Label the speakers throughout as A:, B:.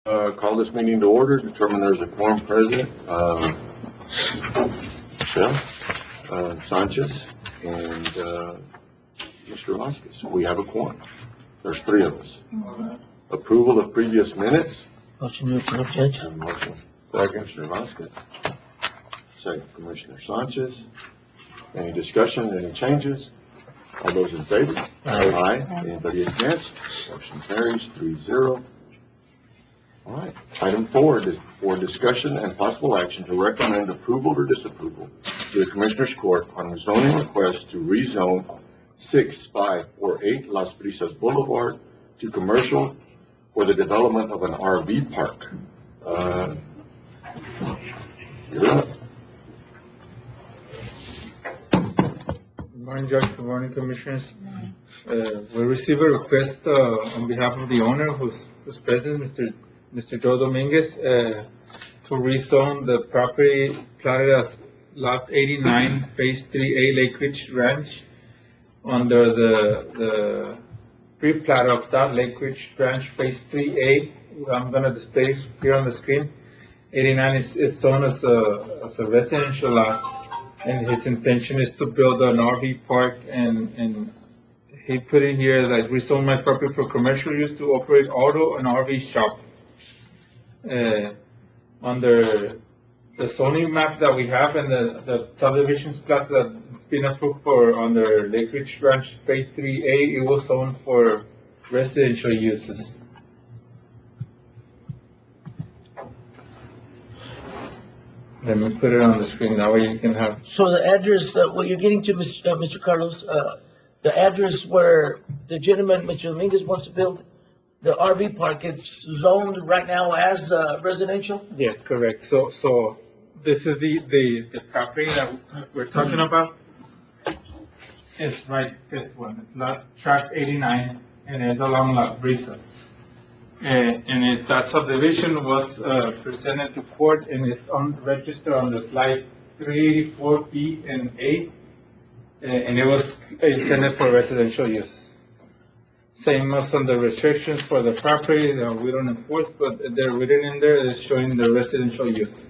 A: Call this meeting to order, determine there's a quorum present. Michelle, Sanchez, and Mr. Vasquez. We have a quorum. There's three of us. Approval of previous minutes.
B: Motion to approve, Judge.
A: Motion. Second, Commissioner Vasquez. Second, Commissioner Sanchez. Any discussion, any changes? All those in favor? Aye. Anybody against? Motion carries 3-0. All right. Item 4 is for discussion and possible action to recommend approval or disapproval to the Commissioners Court on zoning request to rezone 6548 Las Brisas Boulevard to commercial for the development of an RV park. You're up.
C: Good morning, Judge. Good morning, Commissioners. We received a request on behalf of the owner, who's present, Mr. Joe Dominguez, to rezone the property platted as Lot 89, Phase 3A, Lake Ridge Ranch, under the pre-plat of that Lake Ridge Ranch Phase 3A. I'm going to display here on the screen. 89 is zoned as a residential lot. And his intention is to build an RV park, and he put in here like rezone my property for commercial use to operate auto and RV shop. Under the zoning map that we have and the subdivisions plot that's been approved for under Lake Ridge Ranch Phase 3A, it was zoned for residential uses. Let me put it on the screen, that way you can have.
B: So the address, what you're getting to, Mr. Carlos, the address where the gentleman, Mr. Dominguez, wants to build the RV park, it's zoned right now as residential?
C: Yes, correct. So this is the property that we're talking about. It's right, this one. It's lot tract 89, and it's along Las Brisas. And that subdivision was presented to court, and it's registered on the slide 384B and A, and it was intended for residential use. Same as on the restrictions for the property that we don't enforce, but they're written in there. It's showing the residential use.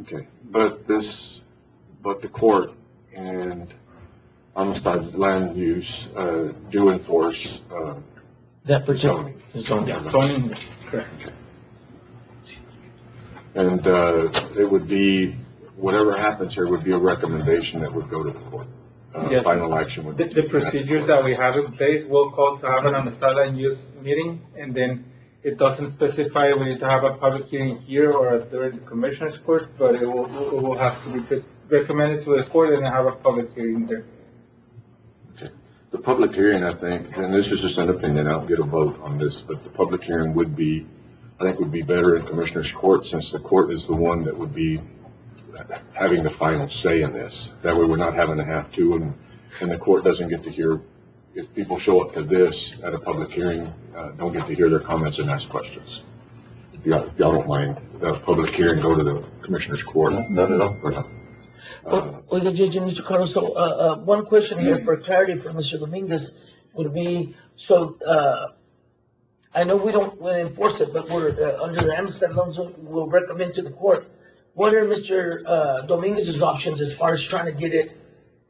A: Okay, but the court and Amistad land use do enforce
B: That particular
A: zoning.
B: zone.
C: Yeah, zoning is correct.
A: And it would be, whatever happens here would be a recommendation that would go to the court.
C: Yes.
A: Final action would be.
C: The procedures that we have in place will call to have an Amistad land use meeting, and then it doesn't specify we need to have a public hearing here or during the Commissioner's Court, but it will have to be recommended to the court and have a public hearing there.
A: Okay. The public hearing, I think, and this is just an opinion, I don't get a vote on this, but the public hearing would be, I think would be better in Commissioner's Court, since the court is the one that would be having the final say in this. That way we're not having to have to, and the court doesn't get to hear, if people show up to this at a public hearing, don't get to hear their comments and ask questions. If y'all don't mind, the public hearing go to the Commissioner's Court. None at all, or not?
B: Well, Judge and Mr. Carlos, so one question here for clarity for Mr. Dominguez would be, so I know we don't enforce it, but we're under the Amistad loans, we'll recommend to the court. What are Mr. Dominguez's options as far as trying to get it?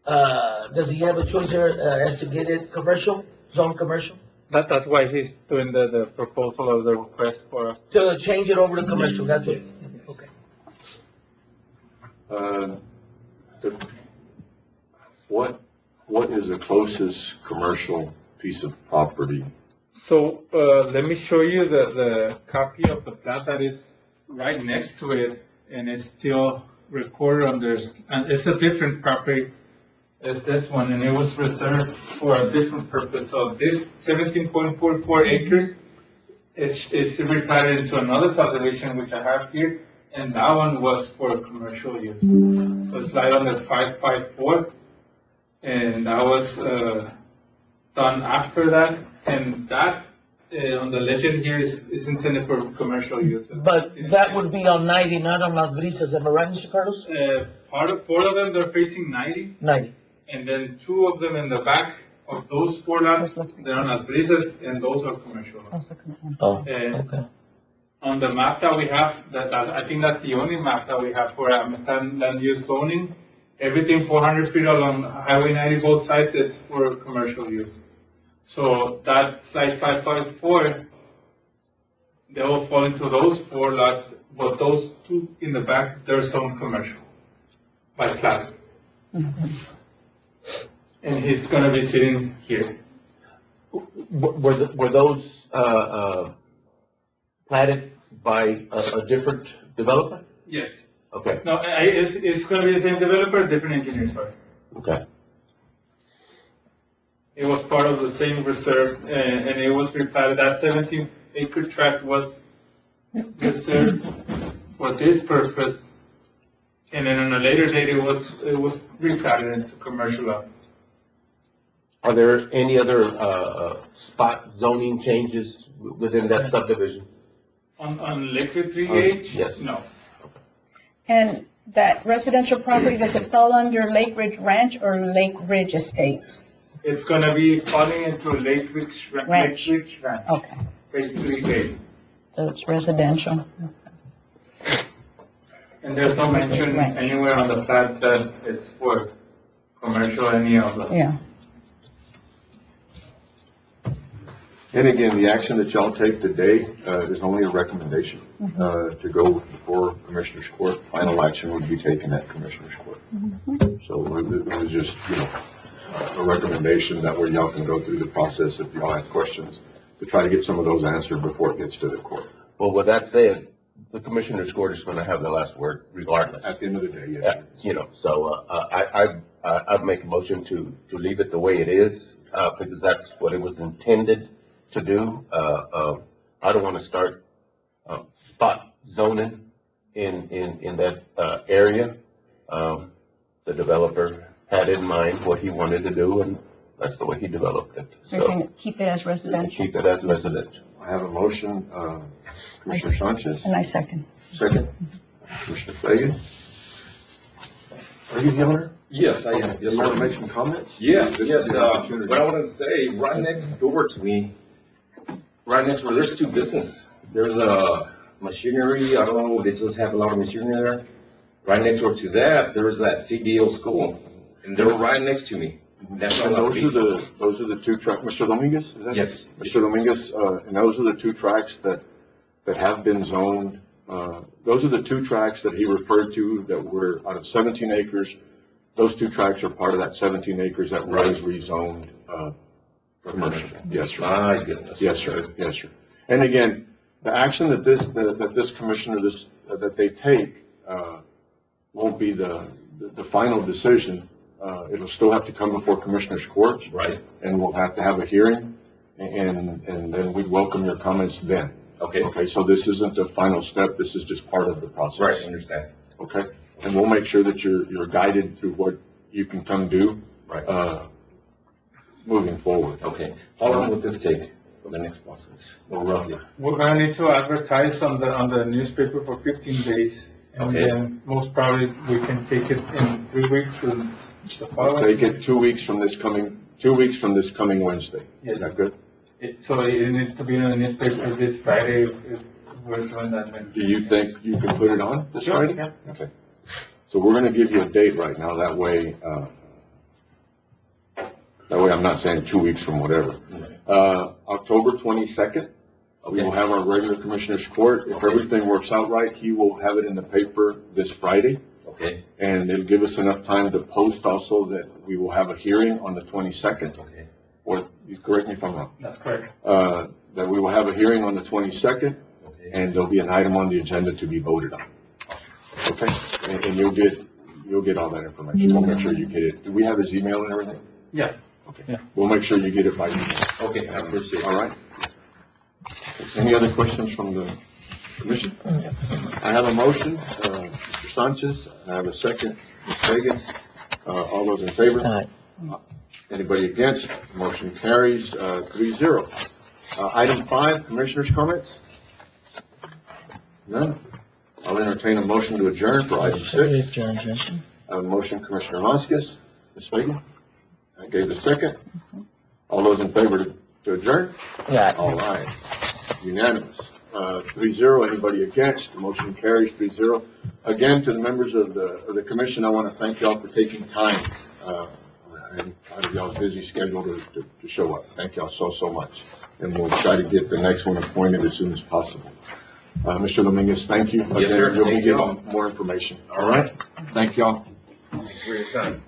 B: Does he have a choice here as to get it commercial, zone commercial?
C: That's why he's doing the proposal of the request for us.
B: To change it over to commercial, that's what.
C: Yes.
B: Okay.
A: What is the closest commercial piece of property?
C: So let me show you the copy of the plat that is right next to it, and it's still recorded under, and it's a different property as this one, and it was reserved for a different purpose. So this 17.44 acres is replatted into another subdivision, which I have here, and that one was for commercial use. So it's right under 554, and that was done after that, and that on the legend here is intended for commercial use.
B: But that would be on 90, not on Las Brisas, am I right, Mr. Carlos?
C: Four of them, they're facing 90.
B: 90.
C: And then two of them in the back of those four lots, they're on Las Brisas, and those are commercial lots.
B: Oh,
C: And
B: okay.
C: on the map that we have, I think that's the only map that we have for Amistad land use zoning. Everything 400 feet along Highway 90 both sides is for commercial use. So that slide 554, they will fall into those 4 lots, but those 2 in the back, they're zoned commercial by plat. And he's gonna be sitting here.
D: Were those platted by a different developer?
C: Yes.
D: Okay,
C: No, it's gonna be the same developer, different engineer, sorry.
D: okay.
C: It was part of the same reserve, and it was replatted. That 17-acre tract was reserved for this purpose, and then on a later date, it was replatted into commercial lots.
D: Are there any other spot zoning changes within that subdivision?
C: On Liquid 3H?
D: Yes.
C: No.
E: And that residential property, does it fall under Lake Ridge Ranch or Lake Ridge Estates?
C: It's gonna be falling into Lake Ridge Ranch.
E: Okay,
C: Phase 3A.
E: so it's residential.
C: And there's no mention
E: Ranch.
C: anywhere on the plat that it's for commercial, any of them.
E: Yeah.
A: And again, the action that y'all take today is only a recommendation to go before Commissioner's Court. Final action would be taken at Commissioner's Court. So it was just, a recommendation that way y'all can go through the process if y'all have questions to try to get some of those answered before it gets to the court.
D: Well, with that said, the Commissioner's Court is going to have the last word regardless.
A: At the end of the day, yes.
D: So I'd make a motion to leave it the way it is, because that's what it was intended to do. I don't want to start spot zoning in that area. The developer had in mind what he wanted to do, and that's the way he developed it.
E: We're
D: So
E: gonna keep it as residential,
D: keep it as residential.
A: I have a motion, Commissioner Sanchez,
E: and I second.
A: second. Commissioner Fagan. Are you the owner?
F: Yes, I am. Yes,
A: You want to
F: sir.
A: make some comments?
F: Yes,
A: This
F: yes.
A: is the opportunity.
F: What I want to say, right next door to me, right next door, there's 2 businesses. There's a machinery, I don't know, they just have a lot of machinery there. Right next door to that, there's that CDO school, and they're right next to me. That's
A: And
F: all.
A: those are the 2 tracks, Mr. Dominguez, is that?
F: Yes.
A: Mr. Dominguez, and those are the 2 tracks that have been zoned. Those are the 2 tracks that he referred to that were out of 17 acres. Those 2 tracks are part of that 17 acres that was rezoned, commercial. Yes, sir.
F: My goodness.
A: Yes, sir. Yes, sir. And again, the action that this commissioner, that they take, won't be the final decision. It'll still have to come before Commissioner's Court.
F: Right.
A: And we'll have to have a hearing, and then we'd welcome your comments then.
F: Okay.
A: Okay, so this isn't the final step, this is just part of the process.
F: Right, I understand.
A: Okay? And we'll make sure that you're guided through what you can come do,
F: Right.
A: moving forward.
F: Okay. How long would this take for the next process? Well, roughly.
C: We're gonna need to advertise on the newspaper for 15 days. And
F: Okay.
C: then most probably we can take it in 3 weeks to the
A: We'll
C: following.
A: take it 2 weeks from this coming Wednesday. Is that good?
C: So it needs to be in the newspaper this Friday if we're doing that then.
A: Do you think you can put it on this
C: Sure,
A: Friday?
C: yeah.
A: Okay. So we're gonna give you a date right now, that way I'm not saying 2 weeks from whatever. October 22nd, we will have our regular Commissioners Court. If
F: Okay.
A: everything works out right, he will have it in the paper this Friday.
F: Okay.
A: And it'll give us enough time to post also that we will have a hearing on the 22nd.
F: Okay.
A: Or, you correct me if I'm wrong,
C: That's correct.
A: that we will have a hearing on the 22nd,
F: Okay.
A: and there'll be an item on the agenda to be voted on. Okay? And you'll get all that information. We'll make sure you get it. Do we have his email and everything?
C: Yeah.
A: Okay.
C: Yeah.
A: We'll make sure you get it by email.
F: Okay, I appreciate it.
A: All right? Any other questions from the commission? I have a motion, Mr. Sanchez, I have a second, Ms. Fagan. All those in favor?
B: Aye.
A: Anybody against? Motion carries, 3-0. Item 5, commissioners' comments? None? I'll entertain a motion to adjourn for item 6. I have a motion, Commissioner Vasquez. Ms. Fagan? I gave a second. All those in favor to adjourn?
B: Yeah.
A: All right. Unanimous. 3-0. Anybody against? The motion carries 3-0. Again, to the members of the commission, I want to thank y'all for taking time, and out of y'all's busy schedule to show up. Thank y'all so much. And we'll try to get the next one appointed as soon as possible. Mr. Dominguez, thank you.
F: Yes, sir.
A: Again, you'll be
F: Thank you all.
A: given more information. All right? Thank y'all.
F: Thanks for your time.